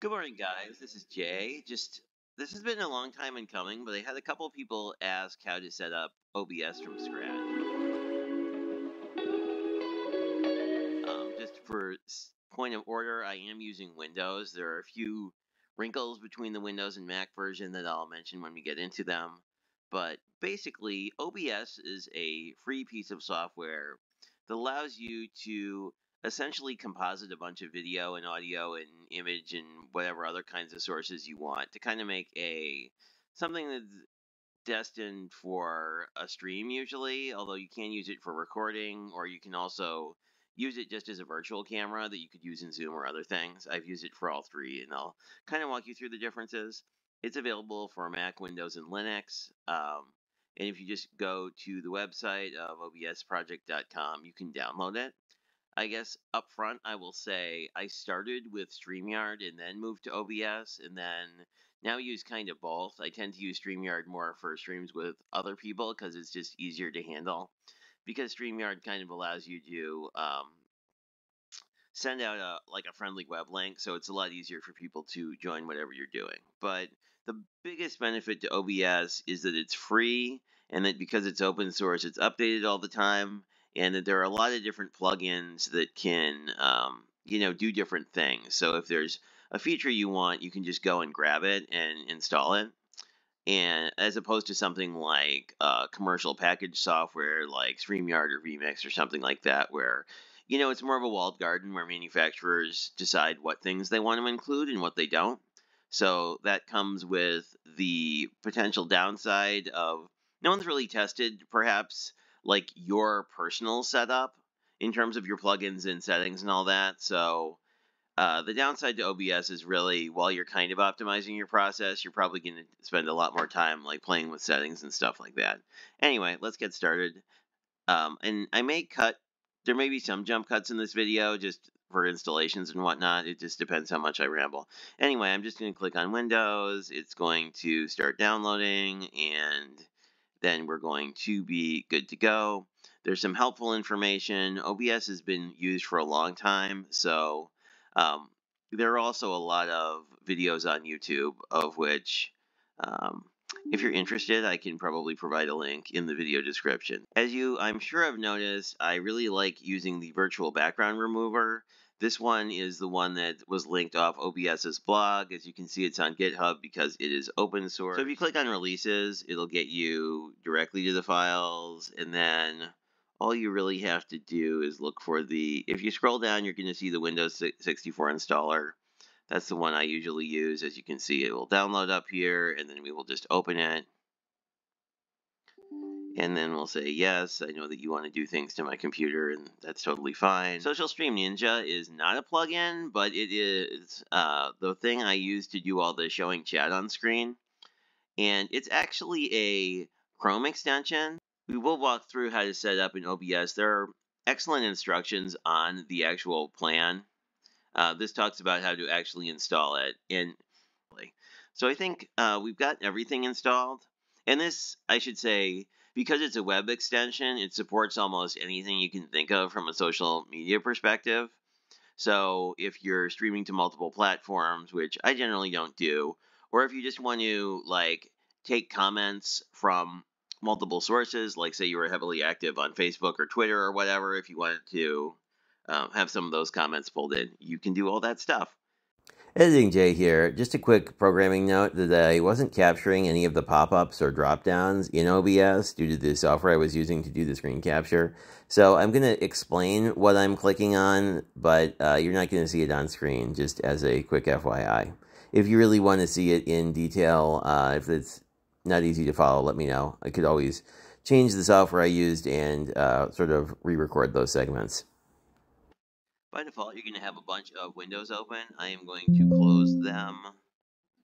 Good morning, guys. This is Jay. This has been a long time in coming, but I had a couple people ask how to set up OBS from scratch. Just for point of order, I am using Windows. There are a few wrinkles between the Windows and Mac version that I'll mention when we get into them. But basically, OBS is a free piece of software that allows you to essentially composite a bunch of video and audio and image and whatever other kinds of sources you want to kind of make something that's destined for a stream usually, although you can use it for recording, or you can also use it just as a virtual camera that you could use in Zoom or other things. I've used it for all three, and I'll kind of walk you through the differences. It's available for Mac, Windows, and Linux. And if you just go to the website of obsproject.com, you can download it. I guess up front, I will say I started with StreamYard and then moved to OBS, and then now use kind of both. I tend to use StreamYard more for streams with other people because it's just easier to handle. Because StreamYard kind of allows you to send out a friendly web link, so it's a lot easier for people to join whatever you're doing. But the biggest benefit to OBS is that it's free, and that because it's open source, it's updated all the time, and that there are a lot of different plugins that can, do different things. So if there's a feature you want, you can just go and grab it and install it. And as opposed to something like commercial package software like StreamYard or vMix or something like that, where it's more of a walled garden where manufacturers decide what things they want to include and what they don't. So that comes with the potential downside of no one's really tested perhaps like your personal setup in terms of your plugins and settings and all that. So the downside to OBS is really, while you're kind of optimizing your process, you're probably going to spend a lot more time like playing with settings and stuff like that. Anyway, let's get started. And there may be some jump cuts in this video just for installations and whatnot. It just depends how much I ramble. Anyway, I'm just going to click on Windows. It's going to start downloading, and then we're going to be good to go. There's some helpful information. OBS has been used for a long time, so there are also a lot of videos on YouTube, of which, if you're interested, I can probably provide a link in the video description. As I'm sure have noticed, I really like using the virtual background remover. This one is the one that was linked off OBS's blog. As you can see, it's on GitHub because it is open source. So if you click on releases, it'll get you directly to the files, and then all you really have to do is look for if you scroll down, you're going to see the Windows 64 installer. That's the one I usually use. As you can see, it will download up here, and then we will just open it. And then we'll say, yes, I know that you want to do things to my computer, and that's totally fine. Social Stream Ninja is not a plugin, but it is the thing I use to do all the showing chat on screen. And it's actually a Chrome extension. We will walk through how to set up in OBS. There are excellent instructions on the actual plan. This talks about how to actually install it. So I think we've got everything installed. And this, I should say, because it's a web extension, it supports almost anything you can think of from a social media perspective. So if you're streaming to multiple platforms, which I generally don't do, or if you just want to take comments from multiple sources, like say you were heavily active on Facebook or Twitter or whatever, if you wanted to have some of those comments pulled in, you can do all that stuff. Editing Jay here. Just a quick programming note that I wasn't capturing any of the pop-ups or drop-downs in OBS due to the software I was using to do the screen capture. So I'm going to explain what I'm clicking on, but you're not going to see it on screen, just as a quick FYI. If you really want to see it in detail, if it's not easy to follow, let me know. I could always change the software I used and sort of re-record those segments. By default, you're going to have a bunch of windows open. I am going to close them.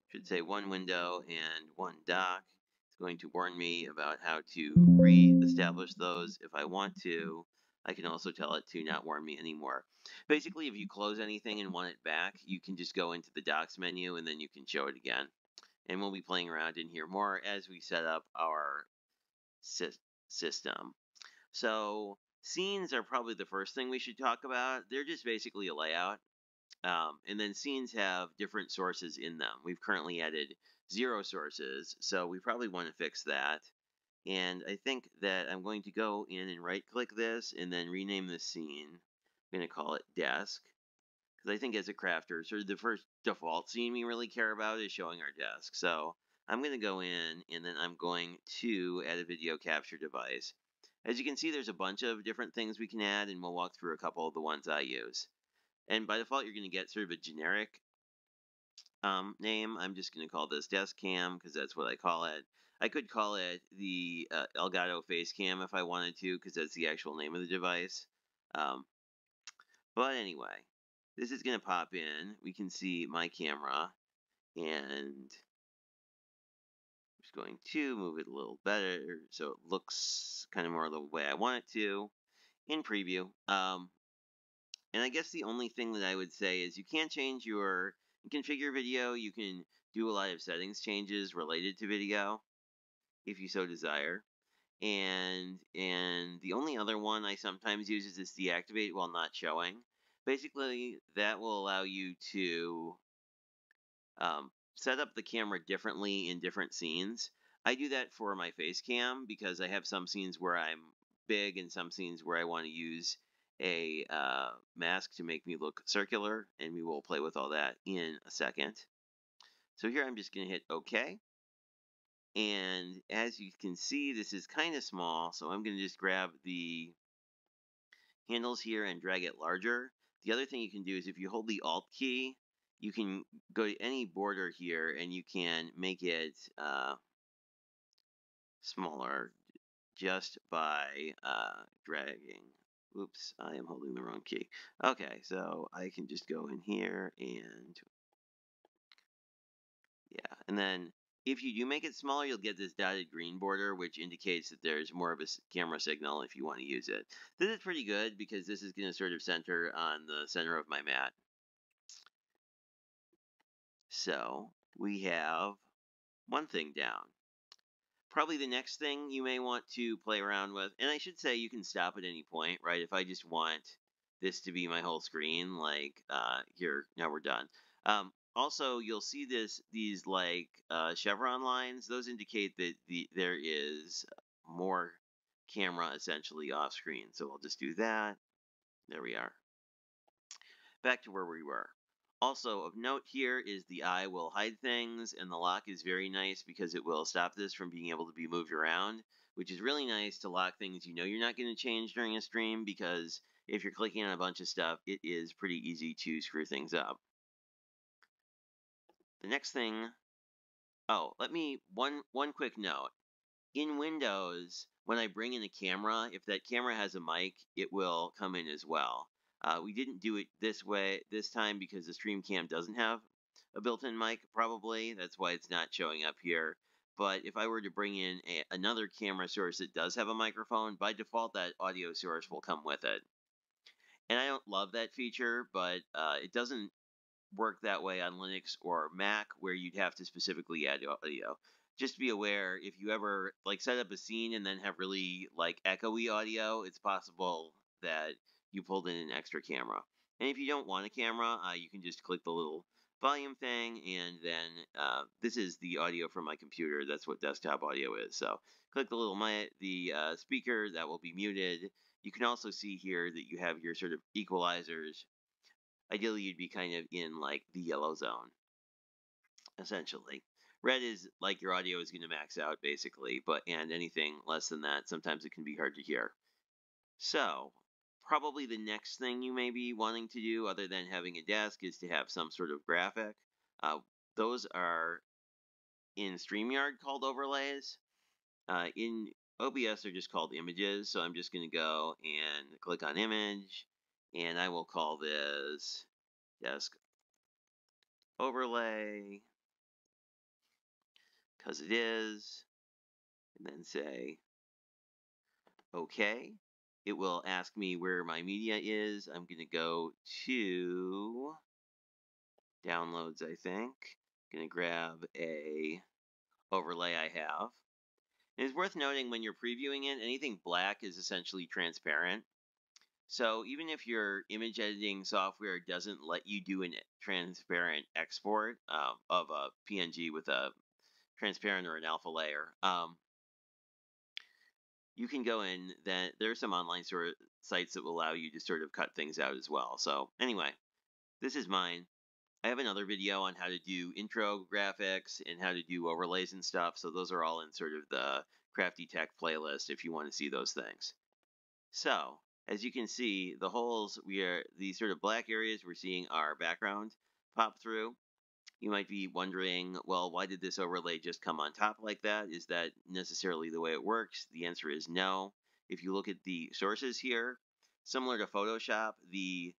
Should say one window and one dock. It's going to warn me about how to re-establish those. If I want to, I can also tell it to not warn me anymore. Basically, if you close anything and want it back, you can just go into the docs menu and then you can show it again. And we'll be playing around in here more as we set up our system. So scenes are probably the first thing we should talk about. They're just basically a layout. And then scenes have different sources in them. We've currently added 0 sources, so we probably want to fix that. And I think that I'm going to go in and right click this and then rename this scene. I'm going to call it desk. Because I think as a crafter, sort of the first default scene we really care about is showing our desk. So I'm going to go in and then I'm going to add a video capture device. As you can see, there's a bunch of different things we can add, and we'll walk through a couple of the ones I use. And by default, you're going to get sort of a generic name. I'm just going to call this desk cam because that's what I call it. I could call it the Elgato face cam if I wanted to, because that's the actual name of the device. Um, but anyway, this is going to pop in. We can see my camera, and I'm just going to move it a little better so it looks kind of more the way I want it to in preview. And I guess the only thing that I would say is you can change you can configure video, you can do a lot of settings changes related to video if you so desire. And the only other one I sometimes use is this deactivate while not showing. Basically, that will allow you to set up the camera differently in different scenes. I do that for my face cam because I have some scenes where I'm big and some scenes where I want to use a mask to make me look circular, and we will play with all that in a second. So here I'm just going to hit OK. And as you can see, this is kind of small, so I'm going to just grab the handles here and drag it larger. The other thing you can do is if you hold the Alt key, you can go to any border here and you can make it smaller just by dragging. Oops, I am holding the wrong key. Okay, so I can just go in here and yeah, and then if you do make it smaller, you'll get this dotted green border, which indicates that there's more of a camera signal if you want to use it. This is pretty good because this is going to sort of center on the center of my mat. So we have one thing down. Probably the next thing you may want to play around with, and I should say you can stop at any point, right? If I just want this to be my whole screen, like here, now we're done. Also, you'll see these like chevron lines. Those indicate that there is more camera essentially off screen. So I'll just do that. There we are. Back to where we were. Also of note here is the eye will hide things, and the lock is very nice because it will stop this from being able to be moved around, which is really nice to lock things you know you're not going to change during a stream, because if you're clicking on a bunch of stuff, it is pretty easy to screw things up. The next thing, one quick note. In Windows, when I bring in a camera, if that camera has a mic, it will come in as well. We didn't do it this way this time because the stream cam doesn't have a built-in mic, probably. That's why it's not showing up here. But if I were to bring in another camera source that does have a microphone, by default that audio source will come with it. And I don't love that feature, but it doesn't work that way on Linux or Mac, where you'd have to specifically add audio. Just be aware, if you ever like set up a scene and then have really like echoey audio, it's possible that you pulled in an extra camera. And if you don't want a camera, you can just click the little volume thing, and then this is the audio from my computer. That's what desktop audio is. So click the little speaker that will be muted. You can also see here that you have your sort of equalizers. Ideally, you'd be kind of in like the yellow zone, essentially. Red is like your audio is going to max out basically, and anything less than that, sometimes it can be hard to hear. So, probably the next thing you may be wanting to do, other than having a desk, is to have some sort of graphic. Those are in StreamYard called overlays. In OBS, they're just called images. So I'm just going to go and click on image, and I will call this desk overlay, because it is, and then say OK. It will ask me where my media is. I'm going to go to downloads, I think. I'm going to grab a overlay I have. It is worth noting when you're previewing it, anything black is essentially transparent. So even if your image editing software doesn't let you do a transparent export of a PNG with a transparent or an alpha layer, you can go in. Then there are some online sites that will allow you to sort of cut things out as well. So anyway, this is mine. I have another video on how to do intro graphics and how to do overlays and stuff. So those are all in sort of the Crafty Tech playlist if you want to see those things. So as you can see, the holes these sort of black areas we're seeing our background pop through. You might be wondering, well, why did this overlay just come on top like that? Is that necessarily the way it works? The answer is no. If you look at the sources here, similar to Photoshop, the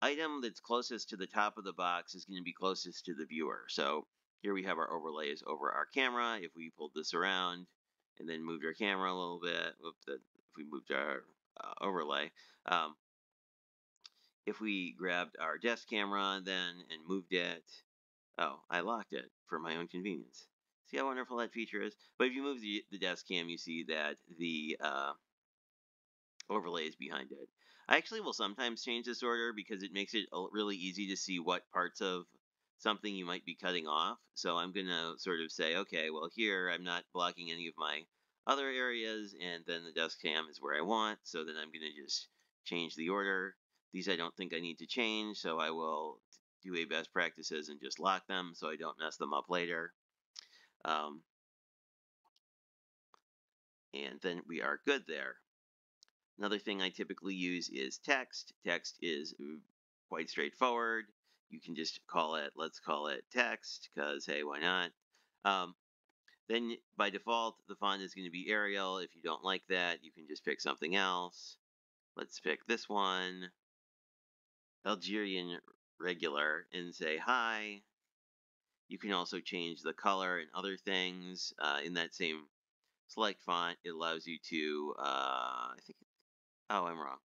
item that's closest to the top of the box is going to be closest to the viewer. So here we have our overlays over our camera. If we pulled this around and then moved our camera a little bit, if we moved our overlay, um, if we grabbed our desk camera then and moved it, oh, I locked it for my own convenience. See how wonderful that feature is? But if you move the desk cam, you see that the overlays behind it. I actually will sometimes change this order because it makes it really easy to see what parts of something you might be cutting off. So I'm going to sort of say, okay, well, here I'm not blocking any of my other areas, and then the desk cam is where I want. So then I'm going to just change the order. These I don't think I need to change, so I will do a best practices and just lock them so I don't mess them up later. And then we are good there. Another thing I typically use is text. Text is quite straightforward. You can just let's call it text, because hey, why not? Then by default, the font is going to be Arial. If you don't like that, you can just pick something else. Let's pick this one, Algerian Regular, and say hi. You can also change the color and other things in that same select font. It allows you to, I think, oh, I'm wrong.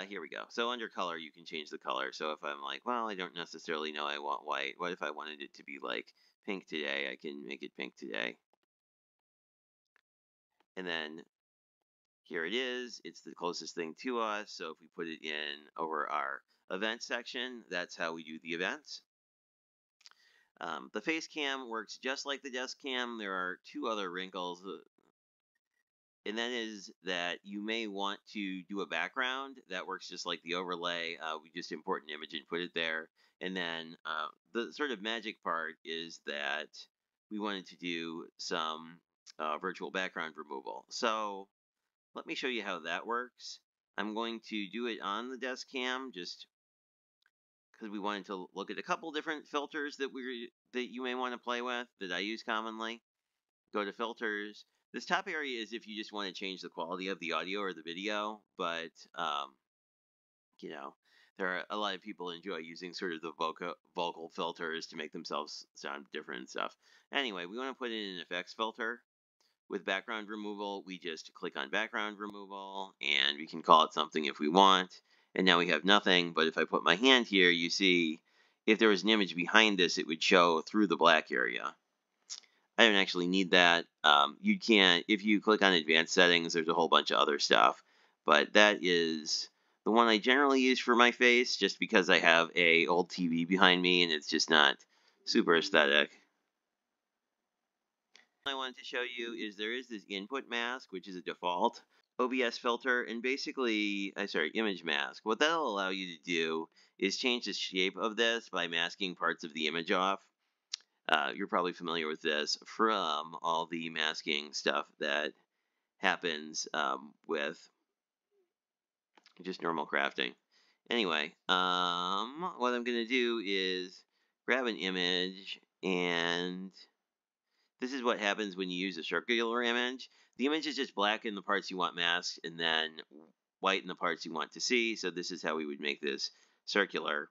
Here we go. So under color, you can change the color. So if I'm like, well, I don't necessarily know I want white. What if I wanted it to be like pink today? I can make it pink today. And then here it is. It's the closest thing to us. So if we put it in over our event section, that's how we do the events. The face cam works just like the desk cam. There are two other wrinkles, and that is that you may want to do a background that works just like the overlay. We just import an image and put it there. And then the sort of magic part is that we wanted to do some virtual background removal. So let me show you how that works. I'm going to do it on the desk cam just because we wanted to look at a couple different filters that you may want to play with that I use commonly. Go to filters. This top area is if you just want to change the quality of the audio or the video, but you know, there are a lot of people enjoy using sort of the vocal filters to make themselves sound different and stuff. Anyway, we want to put in an effects filter. With background removal, we just click on background removal, and we can call it something if we want. And now we have nothing, but if I put my hand here, you see, if there was an image behind this, it would show through the black area. I don't actually need that. You can't, if you click on advanced settings, there's a whole bunch of other stuff. But that is the one I generally use for my face, just because I have a old TV behind me and it's just not super aesthetic. I wanted to show you is there is this input mask, which is a default OBS filter, and basically, image mask. What that'll allow you to do is change the shape of this by masking parts of the image off. You're probably familiar with this from all the masking stuff that happens with just normal crafting. Anyway, what I'm going to do is grab an image, and this is what happens when you use a circular image. The image is just black in the parts you want masked, and then white in the parts you want to see. So this is how we would make this circular.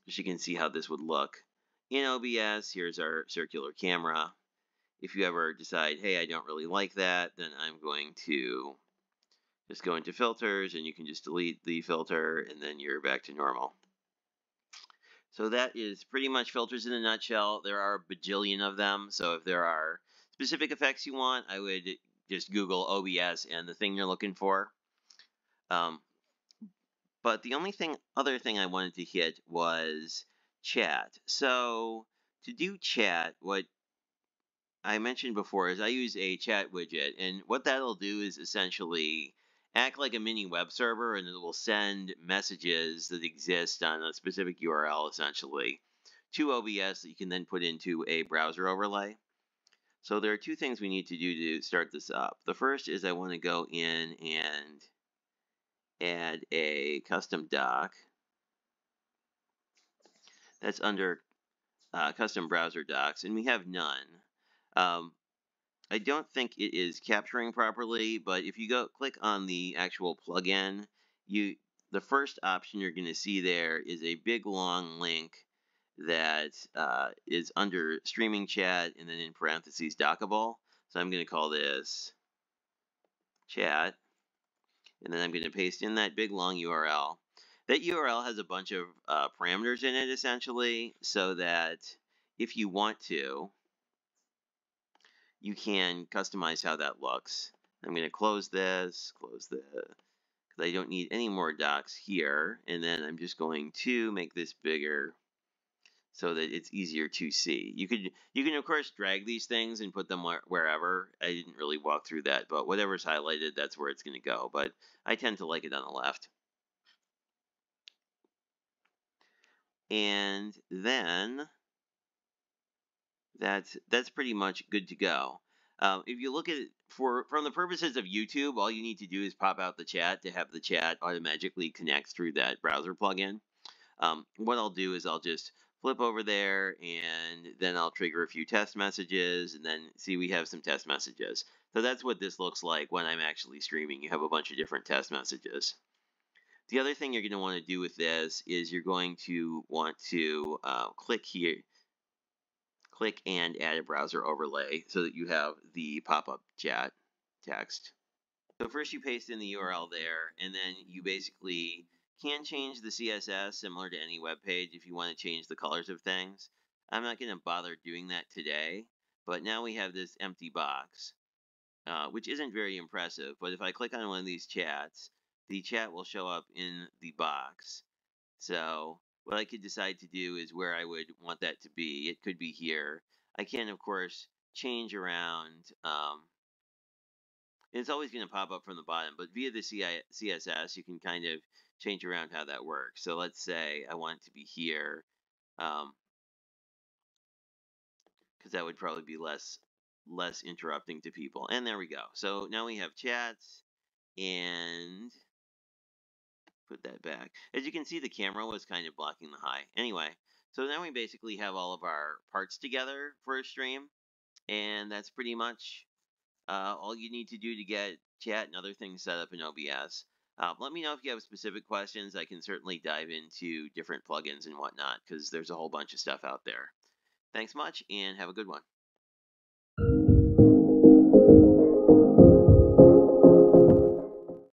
So you can see how this would look in OBS. Here's our circular camera. If you ever decide, hey, I don't really like that, then I'm going to just go into filters, and you can just delete the filter, and then you're back to normal. So that is pretty much filters in a nutshell. There are a bajillion of them, so if there are specific effects you want, I would just Google OBS and the thing you're looking for. But the other thing I wanted to hit was chat. So to do chat, what I mentioned before is I use a chat widget, and what that'll do is essentially act like a mini web server, and it will send messages that exist on a specific URL essentially to OBS that you can then put into a browser overlay. So there are two things we need to do to start this up. The first is I want to go in and add a custom doc. That's under custom browser docs, and we have none. I don't think it is capturing properly, but if you go click on the actual plugin, the first option you're going to see there is a big long link that is under streaming chat and then in parentheses dockable. So I'm going to call this chat, and then I'm going to paste in that big long URL. That URL has a bunch of parameters in it essentially, so that if you want to, you can customize how that looks. I'm going to close this, because I don't need any more docs here, and then I'm just going to make this bigger so that it's easier to see. You can of course drag these things and put them wherever. I didn't really walk through that, but whatever's highlighted, that's where it's going to go. But I tend to like it on the left. And then that's pretty much good to go. If you look at it from the purposes of YouTube, all you need to do is pop out the chat to have the chat automatically connect through that browser plugin. What I'll do is I'll just flip over there, and then I'll trigger a few test messages, and then see we have some test messages. So that's what this looks like when I'm actually streaming. You have a bunch of different test messages. The other thing you're going to want to do with this is you're going to want to click here, click and add a browser overlay so that you have the pop-up chat text. So first you paste in the URL there, and then you basically can change the CSS similar to any web page if you want to change the colors of things. I'm not going to bother doing that today, but now we have this empty box, which isn't very impressive. But if I click on one of these chats, the chat will show up in the box. So what I could decide to do is where I would want that to be. It could be here. I can, of course, change around. It's always going to pop up from the bottom, but via the CSS, you can kind of change around how that works. So let's say I want it to be here, because that would probably be less interrupting to people. And there we go. So now we have chats, and put that back. As you can see, the camera was kind of blocking the high. Anyway, so now we basically have all of our parts together for a stream, and that's pretty much all you need to do to get chat and other things set up in OBS. Let me know if you have specific questions. I can certainly dive into different plugins and whatnot, because there's a whole bunch of stuff out there. Thanks much, and have a good one.